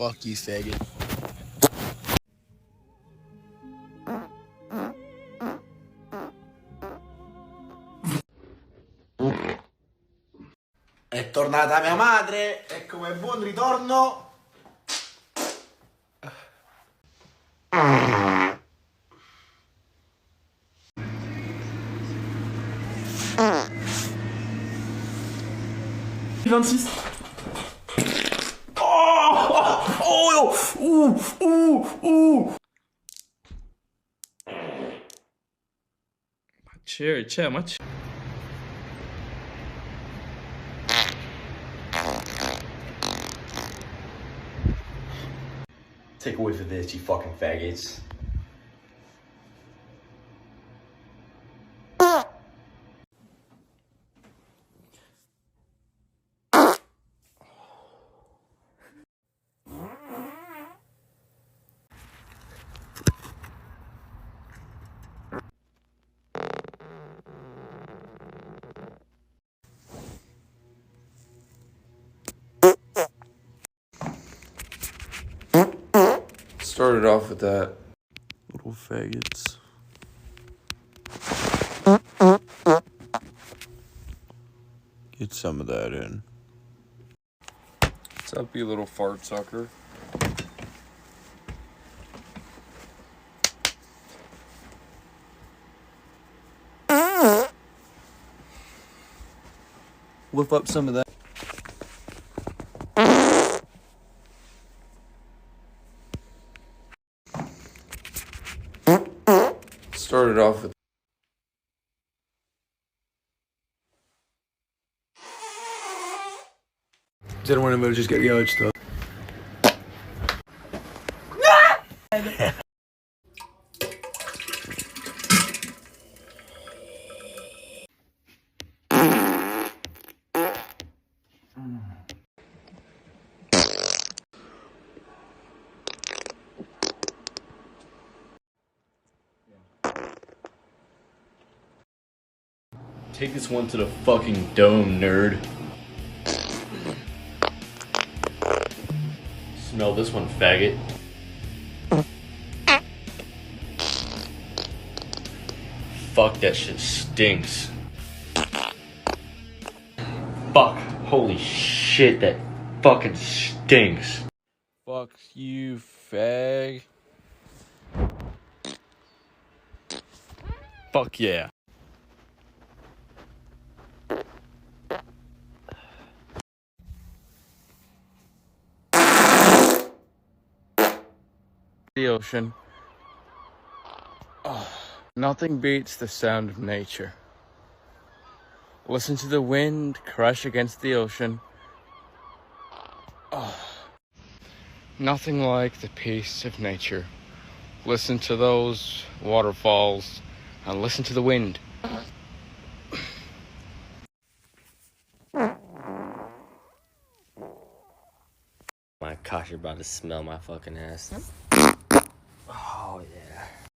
Fuck you, faggot. È tornata mia madre e come buon ritorno C'è, ma c'è. Take a whiff of this, you fucking faggots. Started off with that. Little faggots. Get some of that in. What's up, you little fart sucker? Whip up some of that. Started off with. Didn't want to just get yelled stuff. Take this one to the fucking dome, nerd. Smell this one, faggot. Fuck, that shit stinks. Fuck, holy shit, that fucking stinks. Fuck you, fag. Fuck yeah. The ocean. Oh, nothing beats the sound of nature. Listen to the wind crash against the ocean. Oh, nothing like the peace of nature. Listen to those waterfalls and listen to the wind. My gosh, you're about to smell my fucking ass. Oh, yeah.